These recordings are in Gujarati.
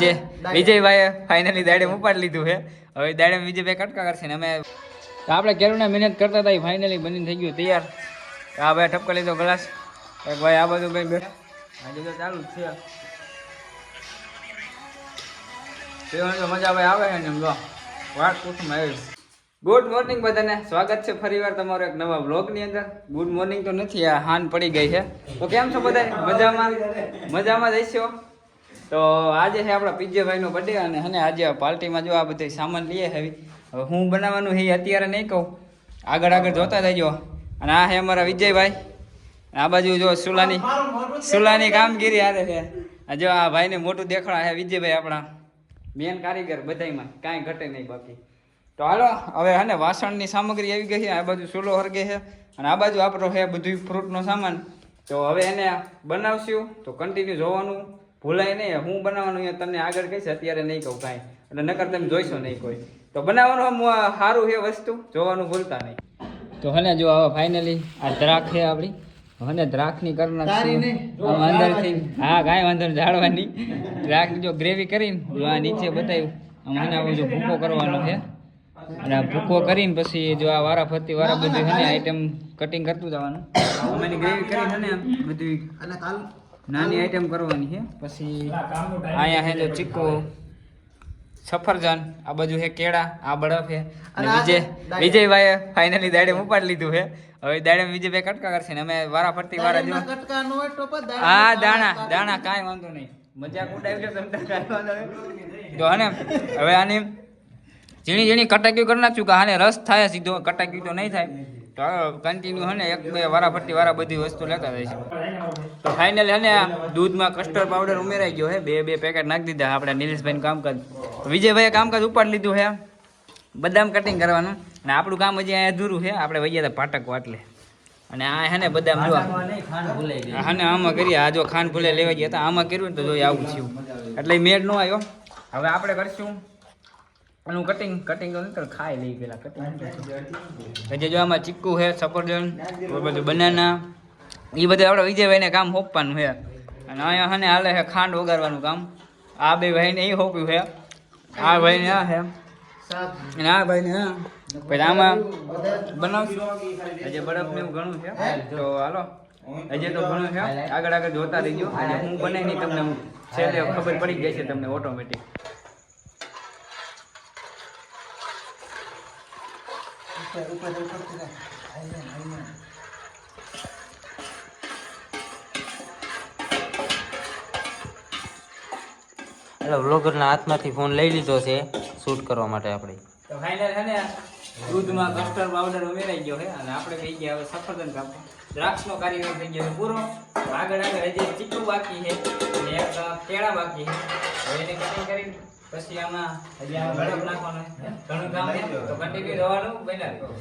જે વિજયભાઈએ ફાઇનલી દાડેમ ઉપાડી લીધું છે. હવે દાડેમ વિજયભાઈ કટકા કરશે ને અમે આપણે કેરુના મહેનત કરતા હતા. ફાઇનલી બની થઈ ગયું તૈયાર. આ ભાઈ ઠપકા લીધો ગ્લાસ. એક ભાઈ આ બધું ભાઈ બેઠા આજે તો ચાલુ જ છે. પીવાની તો મજા ભાઈ આવે ને એમ જો વાત પૂછમાં આવી. ગુડ મોર્નિંગ બધાને, સ્વાગત છે ફરીવાર તમારો એક નવા વ્લોગની અંદર. ગુડ મોર્નિંગ તો નથી, આ હાન પડી ગઈ છે. તો કેમ છો બધા? મજામાં જઈશો? તો આજે છે આપણા પીજેભાઈનો બર્થડે અને હને આજે પાર્ટીમાં જો આ બધું સામાન લઈએ હવે હું બનાવવાનું છે અત્યારે નહીં કહું, આગળ જોતા જજો. અને આ છે અમારા વિજયભાઈ. આ બાજુ જો સુલાની કામગીરી હારે છે. જો આ ભાઈને મોટું દેખાડા છે વિજયભાઈ, આપણા મેન કારીગર બધામાં, કાંઈ ઘટે નહીં બાકી. તો હાલો હવે હે ને વાસણની સામગ્રી આવી ગઈ છે. આ બાજુ ચૂલો હરગે છે અને આ બાજુ આપણો છે બધું ફ્રૂટનો સામાન. તો હવે એને બનાવશું તો કન્ટિન્યુ જોવાનું ભૂલાય નહીં. હું બનાવવાનું એ તમને આગળ કહીશ, અત્યારે નહીં કહું કાંઈ, એટલે નકર તમે જોઈશો નહીં કોઈ. તો બનાવવાનું સારું છે વસ્તુ, જોવાનું ભૂલતા નહીં. તો હને જો હવે ફાઇનલી આ દ્રાક્ષ છે આપણી, હને દ્રાક્ષની કરી નાખશું અંદરથી. હા કાંઈ વાંધો નહીં, જાળવાની દ્રાક્ષ જો ગ્રેવી કરીને આ નીચે બતાવ્યું આમ હને આવું જો ભૂકો કરવાનો છે. અને આ ભૂકો કરીને પછી જો આ વારા ફરતી વારા બધું છે ને આઈટમ કટિંગ કરતું જવાનું. અમે ગ્રેવી કરીને ને બધું નાની આઈટમ કરવાની છે. પછી અહીંયા છે જો ચીકુ, સફરજન, આ બાજુ છે કેળા, આ બરફ છે. અને વિજયભાઈએ ફાઇનલી દાડેમ ઉપાડી લીધું છે. હવે દાડેમ વિજયભાઈ કટકા કરશે ને અમે વારા ફરતી વારા જો હા દાણા કાંઈ વાંધો નહીં, મજાક ઉડાવી લો તમે, કાંઈ વાંધો નહીં. તો હને હવે આની ઝીણી કટાક્યું કરી નાખશું કે આને રસ થાય સીધો, કટાક્યું તો નહીં થાય. તો કન્ટિન્યુ હે ને એક બે વારા ફરતી વારા બધી વસ્તુ લેતા જાય છે. તો ફાઇનલી હે ને દૂધમાં કસ્ટર્ડ પાવડર ઉમેરાઈ ગયો છે. બે પેકેટ નાખી દીધા આપણે નિલેશભાઈનું કામકાજ. વિજયભાઈએ કામકાજ ઉપાડી લીધું છે, બદામ કટિંગ કરવાનું. અને આપણું કામ હજી અહીંયા અધૂરું છે, આપણે વહી હતા પાટકવા એટલે. અને આ હે ને બદામ જોવા હા ને આમાં કરીએ. આ જો ખાંડ ભૂલે લેવા ગયા હતા, આમાં કર્યું ને તો જોઈએ આવું થયું, એટલે મેળ ન આવ્યો. હવે આપણે કરશું એનું કટિંગ તો નહીં ખાઈ લઈ પેલા કટિંગ. પછી જો આમાં ચીકુ છે, સફરજન, બધું બનાના, એ બધું આપણે વિજયભાઈને કામ સોંપવાનું છે. અને અહીંયા હને હાલે છે ખાંડ વગાડવાનું કામ. આ બે ભાઈને એ સોંપ્યું છે, આ ભાઈને આ છે અને આ ભાઈને હા. પછી આમાં બનાવશું હજી બરફ ને એવું ઘણું છે. તો હાલો હજી તો ઘણું છે, આગળ જોતા રહીજો. અને હું બનાવી નહીં તમને હું છેલ્લે ખબર પડી જાય છે તમને ઓટોમેટિક. વ્લોગરના હાથમાંથી ફોન લઈ લીધો છે શૂટ કરવા માટે આપણે. તો ફાઇનલ છે ને દૂધમાં કસ્ટર્ડ પાવડર ઉમેરાઈ ગયો છે અને આપણે થઈ ગયા હવે સફરજન કાપવા. દ્રાક્ષનો કાર્યક્રમ થઈ ગયો છે પૂરો. આગળ હજી ચીકુ બાકી છે અને એક કેળા બાકી છે. હવે એને કટિંગ કરી પછી આમાં હજી બરફ નાખવાનો ઘણું કામ છે. તો કન્ટિન્યુ રહેવાનું બનાવ્યું.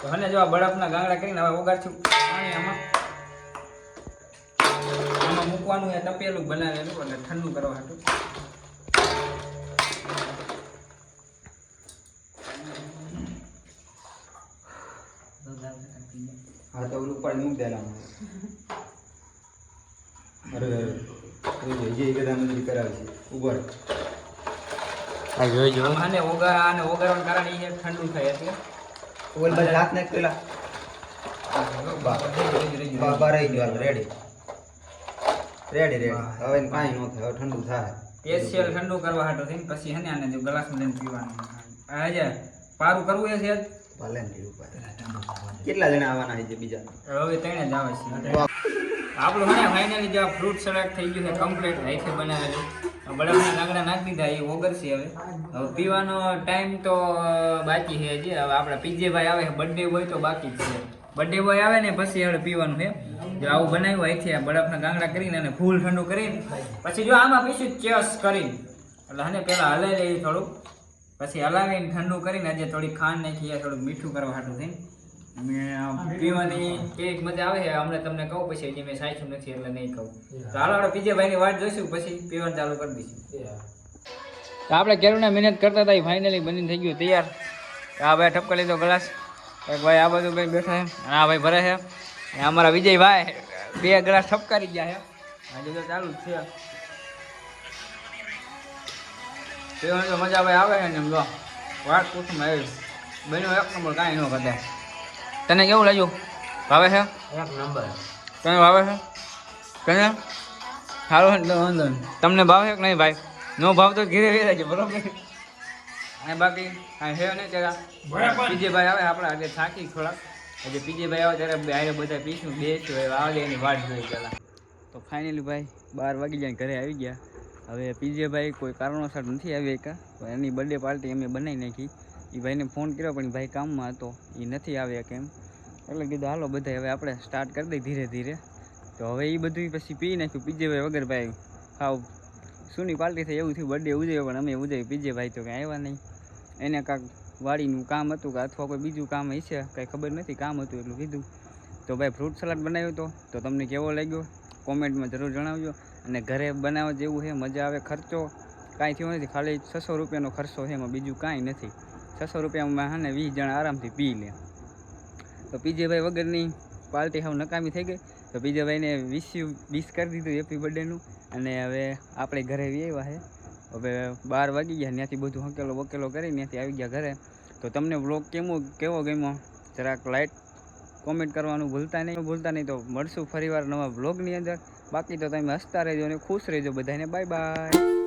તો હને જો આ બરફના ગાંગડા કરીને હવે ઓગાળશું પાણી આમાં મૂકવાનું છે. તપેલું બનાવેલું એટલે ઠંડુ કરવા હતું. હા તો ઓલું પાણી મૂક દેલા. અરે જે એકદમ મજૂરી કરાવે છે ઉપર આ જોઈજો. આને ઓગાળવાનું કારણ એ ઠંડુ થાય એટલે ઓલ બાદ હાથ નાખ પેલા બાબા રહી ગયો. રેડી હવે કાંઈ ન થાય, હવે ઠંડુ થાય. સ્પેશિયલ ઠંડુ કરવા હાટો થઈને પછી હે ને આને જો ગ્લાસમાં લઈને પીવાનું. આજે પારું કરવું છે યાર. ભલે ને ઉપર કેટલા જણા આવવાના છે બીજા? હવે ત્રણે જ આવે છે. આપણું હે ફાઇનલી જે ફ્રૂટ સલાડ થઈ ગયું છે કમ્પ્લીટ, હાથે બનાવેલું. બળફના લાકડા નાખી દીધા, એ ઓગળશે હવે. હવે પીવાનો ટાઈમ તો બાકી છે હજી. હવે આપણા પીજેભાઈ આવે, બર્થડે બોય તો બાકી જ છે. બર્થડે બોય આવે ને પછી હવે પીવાનું છે. જો આવું બનાવ્યું અહીંથી બરફના ગાંગડા કરીને અને ફૂલ ઠંડુ કરીને પછી જો આમાં પીશું ચેસ કરીને એટલે હને પહેલાં હલાવી લઈએ થોડુંક, પછી હલાવીને ઠંડુ કરીને આજે થોડીક ખાંડ નાખી, થોડુંક મીઠું કરવા હાટું થઈને પીવાની કેવી મજા આવે છે અમને તમને કહું. પછી હજી મેં સાચું નથી એટલે નહીં કહું. તો હાલો આપણે પીજેભાઈની વાટ જોઈશું પછી પીવાનું ચાલુ કરી દઈશું. તો આપણે કેરુના મહેનત કરતા હતા, ફાઇનલી બની થઈ ગયું તૈયાર. આ ભાઈ ઠપકા લીધો ગ્લાસ. એક ભાઈ આ બાજુ ભાઈ બેઠા છે અને આ ભાઈ ભરે છે. અમારા વિજયભાઈ 2 ગ્લાસ ઠપકારી ગયા છે. આજે તો ચાલુ જ છે. પીવાની તો મજા ભાઈ આવે છે ને એમ જો વાત પૂછમાં એવી બન્યો એક નંબર કાંઈ ન કરે. તને કેવું લાગ્યું? ભાવે છે? એક નંબર. તને ભાવે છે? તને સારું છે ને તો વાંધો નહીં. તમને ભાવે છે કે નહીં ભાઈ? નો ભાવ તો ઘીરે ઘીરે છે બરોબર. અને બાકી કાંઈ છે નહીં ત્યારે પીજે ભાઈ આવે આપણે આજે થાકી થોડાક એટલે પીજે ભાઈ આવે ત્યારે આરે બધા પીશું બેસ્યું હવે આવે એની વાટ જોઈ પહેલાં. તો ફાઇનલી ભાઈ 12 વાગી જાય ઘરે આવી ગયા. હવે પીજે ભાઈ કોઈ કારણોસર નથી આવી શક્યા તો એની બર્થડે પાર્ટી અમે બનાવી નાખી. એ ભાઈને ફોન કર્યો પણ એ ભાઈ કામમાં હતો એ નથી આવ્યા કેમ એટલે કીધું હાલો બધા હવે આપણે સ્ટાર્ટ કરી દઈએ ધીરે ધીરે. તો હવે એ બધું પછી પી નાખ્યું. પીજે ભાઈ વગર ભાઈ ખાવ શુંની પાર્ટી થઈ એવું થયું. બર્થડે ઉજવ્યો પણ અમે ઉજવી પીજે ભાઈ તો કંઈ આવ્યા નહીં. એને કાંઈક વાડીનું કામ હતું કે અથવા કોઈ બીજું કામ હશે કંઈ ખબર નથી કામ હતું એટલું કીધું. તો ભાઈ ફ્રૂટ સલાડ બનાવ્યો હતો તો તમને કેવો લાગ્યો કોમેન્ટમાં જરૂર જણાવજો. અને ઘરે બનાવવા જેવું છે મજા આવે. ખર્ચો કાંઈ થયો નથી ખાલી 600 રૂપિયાનો ખર્ચો છે એમાં બીજું કાંઈ નથી. 600 રૂપિયામાં હા ને 20 જણા આરામથી પી લે. તો પીજે ભાઈ વગરની પાર્ટી હાવ નકામી થઈ ગઈ. તો પીજે ભાઈને વિશ કરી દીધું હેપી બર્થડેનું. અને હવે આપણે ઘરે આવ્યા છે. હવે 12 વાગી ગયા ત્યાંથી બધું હકેલો વકેલો કરી ત્યાંથી આવી ગયા ઘરે. તો તમને વ્લોગ કેવો ગમ્યો જરાક લાઈક કોમેન્ટ કરવાનું ભૂલતા નહીં. તો મળશું ફરીવાર નવા વ્લોગની અંદર. બાકી તો તમે હસતા રહેજો અને ખુશ રહેજો બધાને. Bye bye.